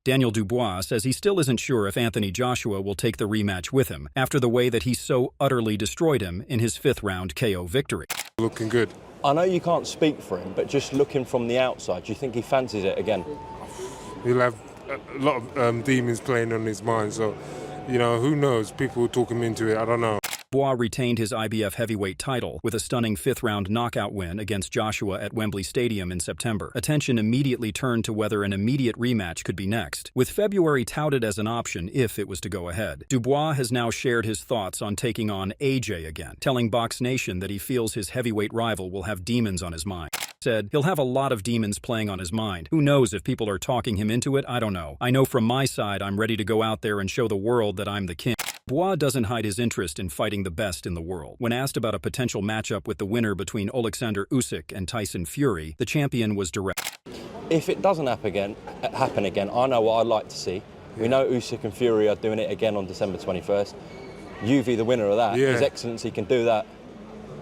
Daniel Dubois says he still isn't sure if Anthony Joshua will take the rematch with him after the way that he so utterly destroyed him in his 5th-round KO victory. Looking good. I know you can't speak for him, but just looking from the outside, do you think he fancies it again? He'll have a lot of demons playing on his mind, so, you know, who knows? People will talk him into it, I don't know. Dubois retained his IBF heavyweight title with a stunning 5th-round knockout win against Joshua at Wembley Stadium in September. Attention immediately turned to whether an immediate rematch could be next, with February touted as an option if it was to go ahead. Dubois has now shared his thoughts on taking on AJ again, telling Box Nation that he feels his heavyweight rival will have demons on his mind. Said he'll have a lot of demons playing on his mind. Who knows if people are talking him into it? I don't know. I know from my side I'm ready to go out there and show the world that I'm the king. Dubois doesn't hide his interest in fighting the best in the world. When asked about a potential matchup with the winner between Alexander Usyk and Tyson Fury, the champion was direct. If it doesn't happen again, I know what I'd like to see. We know Usyk and Fury are doing it again on December 21st. You be the winner of that. Yeah. His Excellency can do that.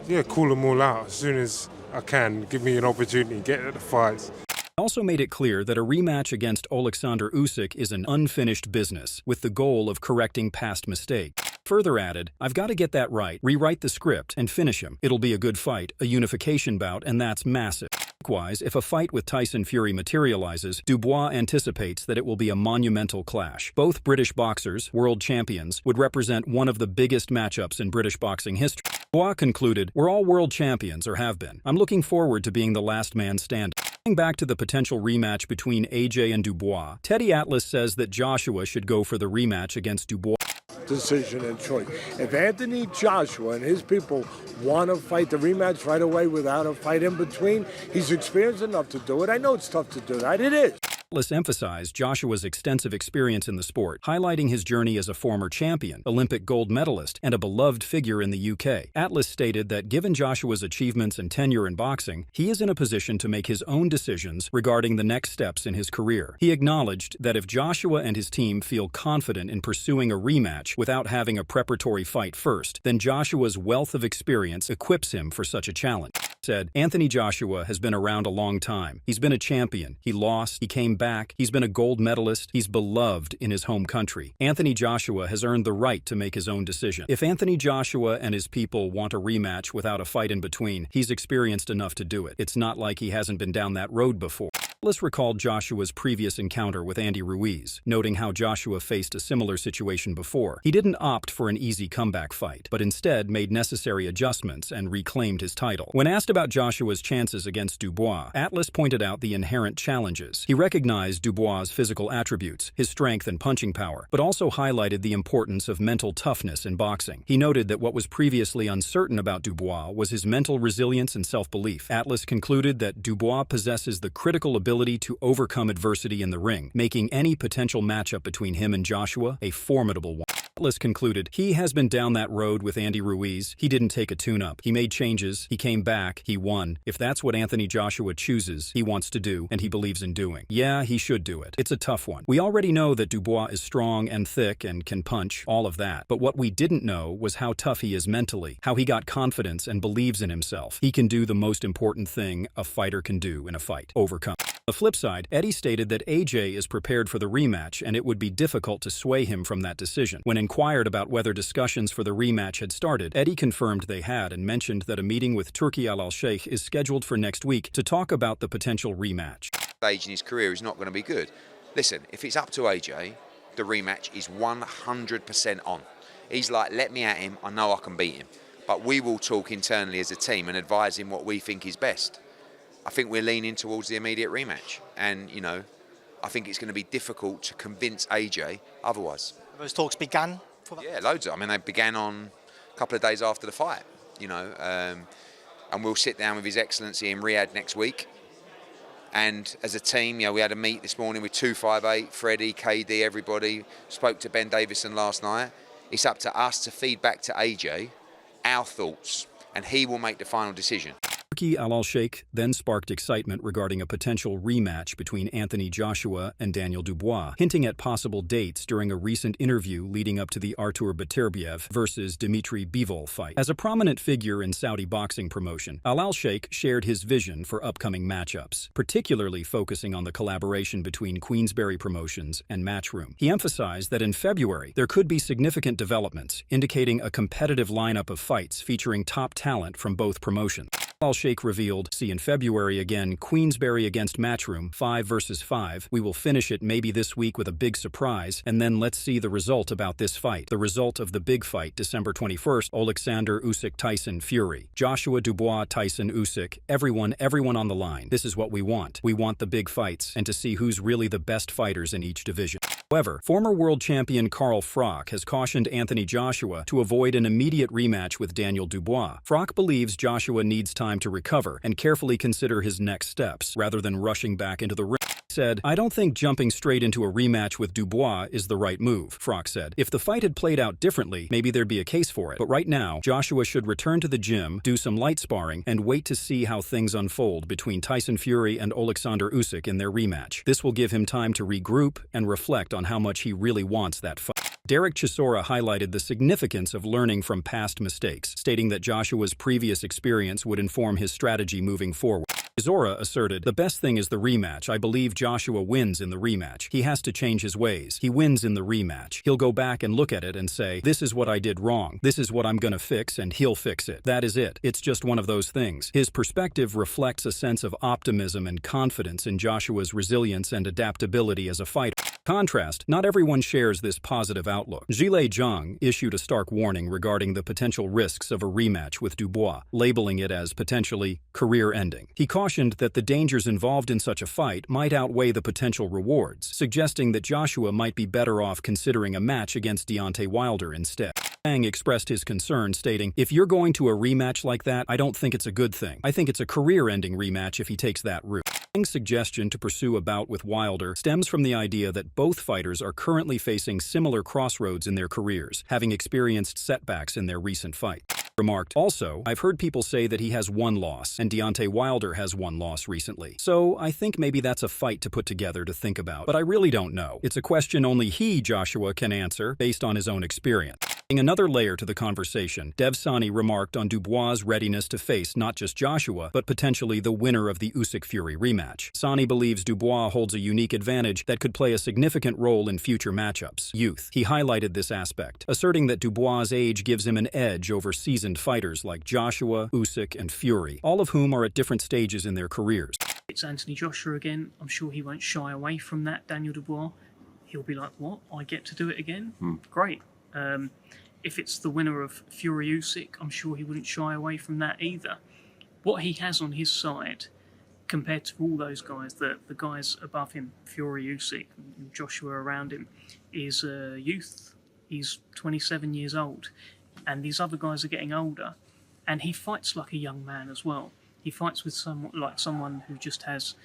Yeah, call them all out as soon as I can. Give me an opportunity, get at the fights. Also made it clear that a rematch against Alexander Usyk is an unfinished business, with the goal of correcting past mistakes. Further added, I've got to get that right, rewrite the script, and finish him. It'll be a good fight, a unification bout, and that's massive. Likewise, if a fight with Tyson Fury materializes, Dubois anticipates that it will be a monumental clash. Both British boxers, world champions, would represent one of the biggest matchups in British boxing history. Dubois concluded, "We're all world champions, or have been. I'm looking forward to being the last man standing." Going back to the potential rematch between AJ and Dubois, Teddy Atlas says that Joshua should go for the rematch against Dubois. Decision and choice. If Anthony Joshua and his people want to fight the rematch right away without a fight in between, he's experienced enough to do it. I know it's tough to do that. It is. Atlas emphasized Joshua's extensive experience in the sport, highlighting his journey as a former champion, Olympic gold medalist, and a beloved figure in the UK. Atlas stated that given Joshua's achievements and tenure in boxing, he is in a position to make his own decisions regarding the next steps in his career. He acknowledged that if Joshua and his team feel confident in pursuing a rematch without having a preparatory fight first, then Joshua's wealth of experience equips him for such a challenge. Said, Anthony Joshua has been around a long time. He's been a champion. He lost. He came back. He's been a gold medalist. He's beloved in his home country. Anthony Joshua has earned the right to make his own decision. If Anthony Joshua and his people want a rematch without a fight in between, he's experienced enough to do it. It's not like he hasn't been down that road before. Atlas recalled Joshua's previous encounter with Andy Ruiz, noting how Joshua faced a similar situation before. He didn't opt for an easy comeback fight, but instead made necessary adjustments and reclaimed his title. When asked about Joshua's chances against Dubois, Atlas pointed out the inherent challenges. He recognized Dubois' physical attributes, his strength and punching power, but also highlighted the importance of mental toughness in boxing. He noted that what was previously uncertain about Dubois was his mental resilience and self-belief. Atlas concluded that Dubois possesses the critical ability to overcome adversity in the ring, making any potential matchup between him and Joshua a formidable one. Atlas concluded, he has been down that road with Andy Ruiz. He didn't take a tune-up. He made changes. He came back. He won. If that's what Anthony Joshua chooses, he wants to do, and he believes in doing. Yeah, he should do it. It's a tough one. We already know that Dubois is strong and thick and can punch, all of that. But what we didn't know was how tough he is mentally, how he got confidence and believes in himself. He can do the most important thing a fighter can do in a fight, overcome. On the flip side, Eddie stated that AJ is prepared for the rematch and it would be difficult to sway him from that decision. When inquired about whether discussions for the rematch had started, Eddie confirmed they had and mentioned that a meeting with Turki Al-Sheikh is scheduled for next week to talk about the potential rematch. Stage in his career is not going to be good. Listen, if it's up to AJ, the rematch is 100% on. He's like, let me at him, I know I can beat him. But we will talk internally as a team and advise him what we think is best. I think we're leaning towards the immediate rematch. And, you know, I think it's going to be difficult to convince AJ otherwise. Have those talks began? Yeah, loads of them. I mean, they began on a couple of days after the fight, you know. And we'll sit down with His Excellency in Riyadh next week. And as a team, you know, we had a meet this morning with 258, Freddie, KD, everybody. Spoke to Ben Davison last night. It's up to us to feed back to AJ our thoughts, and he will make the final decision. Turki Al-Sheikh then sparked excitement regarding a potential rematch between Anthony Joshua and Daniel Dubois, hinting at possible dates during a recent interview leading up to the Artur Beterbiev versus Dimitri Bivol fight. As a prominent figure in Saudi boxing promotion, Al-Sheikh shared his vision for upcoming matchups, particularly focusing on the collaboration between Queensberry Promotions and Matchroom. He emphasized that in February, there could be significant developments, indicating a competitive lineup of fights featuring top talent from both promotions. Al-Sheikh revealed, see in February again, Queensberry against Matchroom, 5 versus 5. We will finish it maybe this week with a big surprise, and then let's see the result about this fight. The result of the big fight, December 21st, Alexander Usyk Tyson Fury. Joshua Dubois Tyson Usyk, everyone on the line. This is what we want. We want the big fights, and to see who's really the best fighters in each division. However, former world champion Carl Froch has cautioned Anthony Joshua to avoid an immediate rematch with Daniel Dubois. Froch believes Joshua needs time to recover and carefully consider his next steps, rather than rushing back into the ring. He said, I don't think jumping straight into a rematch with Dubois is the right move, Froch said. If the fight had played out differently, maybe there'd be a case for it. But right now, Joshua should return to the gym, do some light sparring, and wait to see how things unfold between Tyson Fury and Alexander Usyk in their rematch. This will give him time to regroup and reflect on how much he really wants that fight. Derek Chisora highlighted the significance of learning from past mistakes, stating that Joshua's previous experience would inform his strategy moving forward. Chisora asserted, the best thing is the rematch. I believe Joshua wins in the rematch. He has to change his ways. He wins in the rematch. He'll go back and look at it and say, this is what I did wrong. This is what I'm gonna fix, and he'll fix it. That is it. It's just one of those things. His perspective reflects a sense of optimism and confidence in Joshua's resilience and adaptability as a fighter. Contrast, not everyone shares this positive outlook. Zhilei Zhang issued a stark warning regarding the potential risks of a rematch with Dubois, labeling it as potentially career-ending. He cautioned that the dangers involved in such a fight might outweigh the potential rewards, suggesting that Joshua might be better off considering a match against Deontay Wilder instead. Zhang expressed his concern, stating, if you're going to a rematch like that, I don't think it's a good thing. I think it's a career-ending rematch if he takes that route. Zhang's suggestion to pursue a bout with Wilder stems from the idea that both fighters are currently facing similar crossroads in their careers, having experienced setbacks in their recent fight. Remarked, also, I've heard people say that he has one loss, and Deontay Wilder has one loss recently. So I think maybe that's a fight to put together to think about, but I really don't know. It's a question only he, Joshua, can answer based on his own experience. Adding another layer to the conversation, Dev Sani remarked on Dubois' readiness to face not just Joshua, but potentially the winner of the Usyk-Fury rematch. Sani believes Dubois holds a unique advantage that could play a significant role in future matchups. Youth. He highlighted this aspect, asserting that Dubois' age gives him an edge over seasoned fighters like Joshua, Usyk, and Fury, all of whom are at different stages in their careers. It's Anthony Joshua again. I'm sure he won't shy away from that, Daniel Dubois. He'll be like, what? I get to do it again? Great. If it's the winner of Fury Usyk, I'm sure he wouldn't shy away from that either. What he has on his side, compared to all those guys, the guys above him, Fury Usyk, and Joshua around him, is youth. He's 27 years old, and these other guys are getting older, and he fights like a young man as well. He fights with someone who just has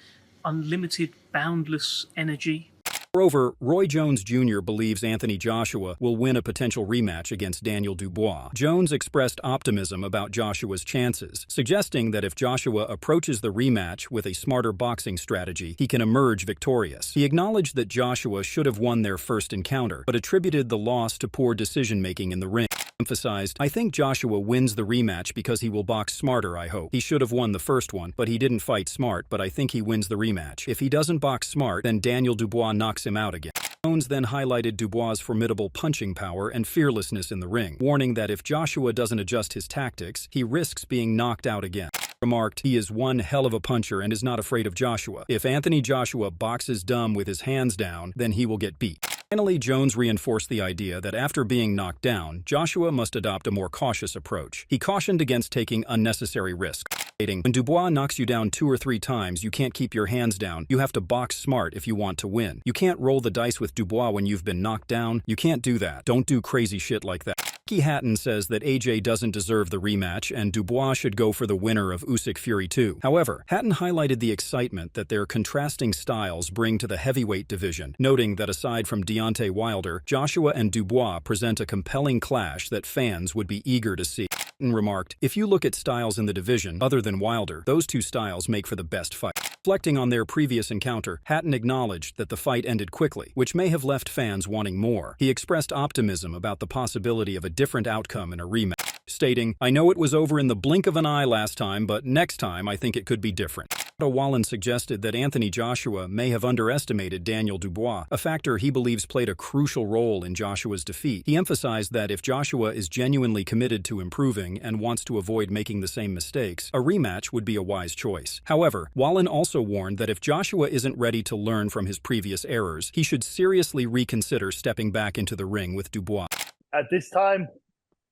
unlimited, boundless energy. Moreover, Roy Jones Jr. believes Anthony Joshua will win a potential rematch against Daniel Dubois. Jones expressed optimism about Joshua's chances, suggesting that if Joshua approaches the rematch with a smarter boxing strategy, he can emerge victorious. He acknowledged that Joshua should have won their first encounter, but attributed the loss to poor decision-making in the ring. Emphasized, I think Joshua wins the rematch because he will box smarter, I hope. He should have won the first one, but he didn't fight smart, but I think he wins the rematch. If he doesn't box smart, then Daniel Dubois knocks him out again. Jones then highlighted Dubois' formidable punching power and fearlessness in the ring, warning that if Joshua doesn't adjust his tactics, he risks being knocked out again. Remarked, he is one hell of a puncher and is not afraid of Joshua. If Anthony Joshua boxes dumb with his hands down, then he will get beat. Finally, Jones reinforced the idea that after being knocked down, Joshua must adopt a more cautious approach. He cautioned against taking unnecessary risks, stating, when Dubois knocks you down 2 or 3 times, you can't keep your hands down. You have to box smart if you want to win. You can't roll the dice with Dubois when you've been knocked down. You can't do that. Don't do crazy shit like that. Ricky Hatton says that AJ doesn't deserve the rematch and Dubois should go for the winner of Usyk Fury 2. However, Hatton highlighted the excitement that their contrasting styles bring to the heavyweight division, noting that aside from Deontay Wilder, Joshua and Dubois present a compelling clash that fans would be eager to see. And remarked, "If you look at styles in the division, other than Wilder, those two styles make for the best fight." Reflecting on their previous encounter, Hatton acknowledged that the fight ended quickly, which may have left fans wanting more. He expressed optimism about the possibility of a different outcome in a rematch, stating, "I know it was over in the blink of an eye last time, but next time I think it could be different." Wallen suggested that Anthony Joshua may have underestimated Daniel Dubois, a factor he believes played a crucial role in Joshua's defeat. He emphasized that if Joshua is genuinely committed to improving and wants to avoid making the same mistakes, a rematch would be a wise choice. However, Wallen also warned that if Joshua isn't ready to learn from his previous errors, he should seriously reconsider stepping back into the ring with Dubois. At this time,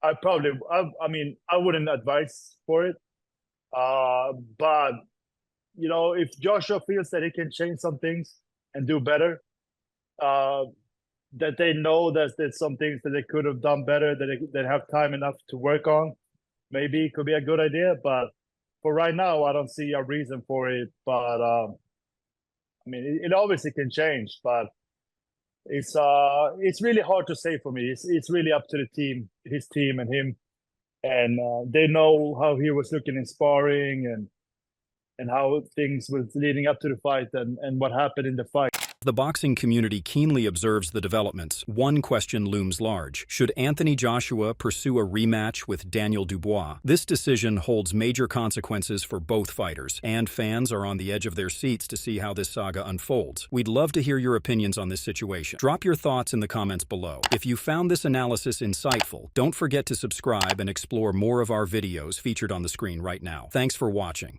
I wouldn't advise for it. But if Joshua feels that he can change some things and do better, that they know that there's some things that they could have done better, that they have time enough to work on, maybe it could be a good idea. But for right now, I don't see a reason for it. But it obviously can change, but it's really hard to say for me. It's really up to the team, his team and him, and they know how he was looking in sparring and how things was leading up to the fight and what happened in the fight. The boxing community keenly observes the developments. One question looms large. Should Anthony Joshua pursue a rematch with Daniel Dubois? This decision holds major consequences for both fighters, and fans are on the edge of their seats to see how this saga unfolds. We'd love to hear your opinions on this situation. Drop your thoughts in the comments below. If you found this analysis insightful, don't forget to subscribe and explore more of our videos featured on the screen right now. Thanks for watching.